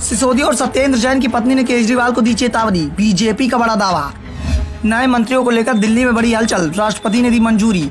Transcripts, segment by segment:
सिसोदिया और सत्येंद्र जैन की पत्नी ने केजरीवाल को दी चेतावनी। बीजेपी का बड़ा दावा। नए मंत्रियों को लेकर दिल्ली में बड़ी हलचल, राष्ट्रपति ने दी मंजूरी।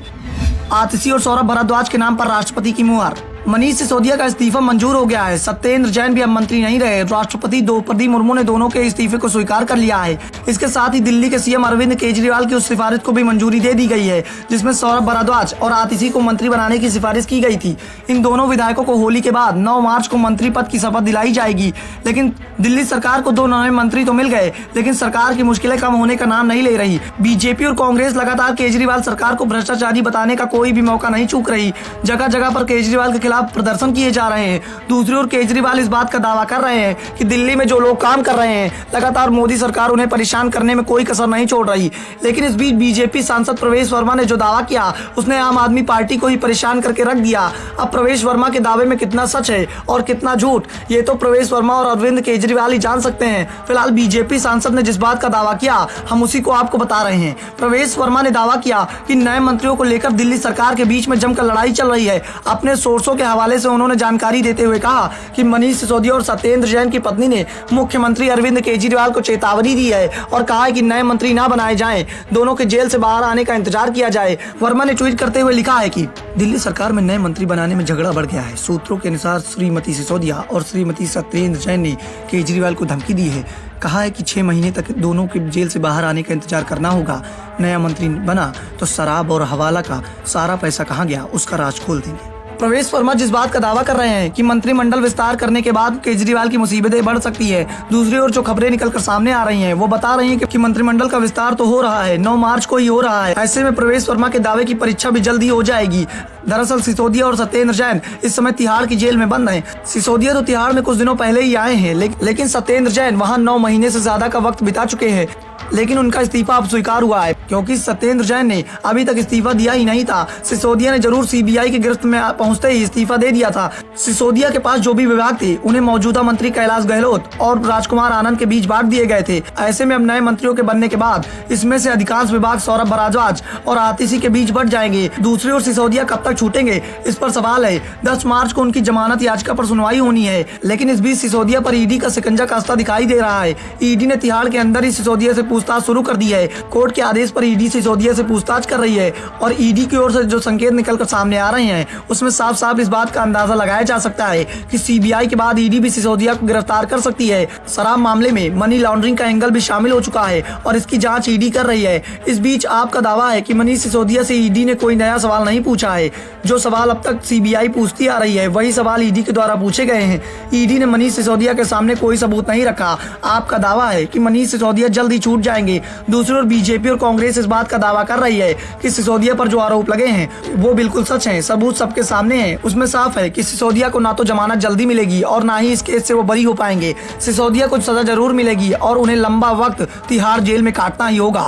आतिशी और सौरभ भारद्वाज के नाम पर राष्ट्रपति की मुहर। मनीष सिसोदिया का इस्तीफा मंजूर हो गया है। सत्येंद्र जैन भी अब मंत्री नहीं रहे। राष्ट्रपति द्रौपदी मुर्मू ने दोनों के इस्तीफे को स्वीकार कर लिया है। इसके साथ ही दिल्ली के सीएम अरविंद केजरीवाल की उस सिफारिश को भी मंजूरी दे दी गई है जिसमें सौरभ भारद्वाज और आतिशी को मंत्री बनाने की सिफारिश की गई थी। इन दोनों विधायकों को होली के बाद 9 मार्च को मंत्री पद की शपथ दिलाई जाएगी। लेकिन दिल्ली सरकार को 2 नए मंत्री तो मिल गए, लेकिन सरकार की मुश्किलें कम होने का नाम नहीं ले रही। बीजेपी और कांग्रेस लगातार केजरीवाल सरकार को भ्रष्टाचारी बताने का कोई भी मौका नहीं चूक रही। जगह जगह पर केजरीवाल के खिलाफ प्रदर्शन किए जा रहे हैं। दूसरी ओर केजरीवाल इस बात का दावा कर रहे हैं कि दिल्ली में जो लोग काम कर रहे हैं, लगातार मोदी सरकार उन्हें परेशान करने में कोई कसर नहीं छोड़ रही। लेकिन इस बीच बीजेपी सांसद प्रवेश वर्मा ने जो दावा किया, उसने आम आदमी पार्टी को ही परेशान करके रख दिया। अब प्रवेश वर्मा के दावे में कितना सच है और कितना झूठ, ये तो प्रवेश वर्मा और अरविंद केजरीवाल ही जान सकते हैं। फिलहाल बीजेपी सांसद ने जिस बात का दावा किया, हम उसी को आपको बता रहे हैं। प्रवेश वर्मा ने दावा किया कि नए मंत्रियों को लेकर दिल्ली सरकार के बीच में जमकर लड़ाई चल रही है। अपने सोर्सों के हवाले से उन्होंने जानकारी देते हुए कहा कि मनीष सिसोदिया और सत्येंद्र जैन की पत्नी ने मुख्यमंत्री अरविंद केजरीवाल को चेतावनी दी है और कहा है कि नए मंत्री ना बनाए जाएं, दोनों के जेल से बाहर आने का इंतजार किया जाए। वर्मा ने ट्वीट करते हुए लिखा है कि दिल्ली सरकार में नए मंत्री बनाने में झगड़ा बढ़ गया है। सूत्रों के अनुसार श्रीमती सिसोदिया और श्रीमती सत्येंद्र जैन ने केजरीवाल को धमकी दी है। कहा है कि 6 महीने तक दोनों के जेल से बाहर आने का इंतजार करना होगा। नया मंत्री बना तो शराब और हवाला का सारा पैसा कहाँ गया, उसका राज खोल देंगे। प्रवेश वर्मा जिस बात का दावा कर रहे हैं कि मंत्रिमंडल विस्तार करने के बाद केजरीवाल की मुसीबतें बढ़ सकती है, दूसरी ओर जो खबरें निकलकर सामने आ रही हैं, वो बता रही हैं कि मंत्रिमंडल का विस्तार तो हो रहा है, 9 मार्च को ही हो रहा है। ऐसे में प्रवेश वर्मा के दावे की परीक्षा भी जल्दी हो जाएगी। दरअसल सिसोदिया और सत्येंद्र जैन इस समय तिहाड़ की जेल में बंद हैं। सिसोदिया तो तिहाड़ में कुछ दिनों पहले ही आए हैं, लेकिन सत्येंद्र जैन वहाँ 9 महीने से ज्यादा का वक्त बिता चुके हैं। लेकिन उनका इस्तीफा अब स्वीकार हुआ है, क्योंकि सत्येंद्र जैन ने अभी तक इस्तीफा दिया ही नहीं था। सिसोदिया ने जरूर सीबीआई की गिरफ्त में पहुंचते ही इस्तीफा दे दिया था। सिसोदिया के पास जो भी विभाग थे, उन्हें मौजूदा मंत्री कैलाश गहलोत और राजकुमार आनंद के बीच बांट दिए गए थे। ऐसे में अब नए मंत्रियों के बनने के बाद इसमें से अधिकांश विभाग सौरभ भारद्वाज और आतिशी के बीच बंट जाएंगे। दूसरी ओर सिसोदिया कब तक छूटेंगे, इस पर सवाल है। 10 मार्च को उनकी जमानत याचिका पर सुनवाई होनी है, लेकिन इस बीच सिसोदिया पर ईडी का शिकंजा कसता दिखाई दे रहा है। ईडी ने तिहाड़ के अंदर ही सिसोदिया से पूछताछ शुरू कर दी है। कोर्ट के आदेश पर ईडी सिसोदिया से पूछताछ कर रही है और ईडी की ओर से जो संकेत निकलकर सामने आ रहे हैं, उसमें साफ साफ इस बात का अंदाजा लगाया जा सकता है कि सीबीआई के बाद ईडी भी सिसोदिया को गिरफ्तार कर सकती है। शराब मामले में मनी लॉन्ड्रिंग का एंगल भी शामिल हो चुका है और इसकी जांच ईडी कर रही है। इस बीच आपका दावा है कि मनीष सिसोदिया से ईडी ने कोई नया सवाल नहीं पूछा है। जो सवाल अब तक सीबीआई पूछती आ रही है, वही सवाल ईडी के द्वारा पूछे गए हैं। ईडी ने मनीष सिसोदिया के सामने कोई सबूत नहीं रखा। आपका दावा है कि मनीष सिसोदिया जल्द ही छूट जाएंगे। दूसरी ओर बीजेपी और कांग्रेस इस बात का दावा कर रही है कि सिसोदिया पर जो आरोप लगे हैं वो बिल्कुल सच हैं, सबूत सबके सामने हैं। उसमें साफ है कि सिसोदिया को ना तो जमानत जल्दी मिलेगी और ना ही इस केस से वो बरी हो पाएंगे। सिसोदिया को सजा जरूर मिलेगी और उन्हें लंबा वक्त तिहाड़ जेल में काटना ही होगा।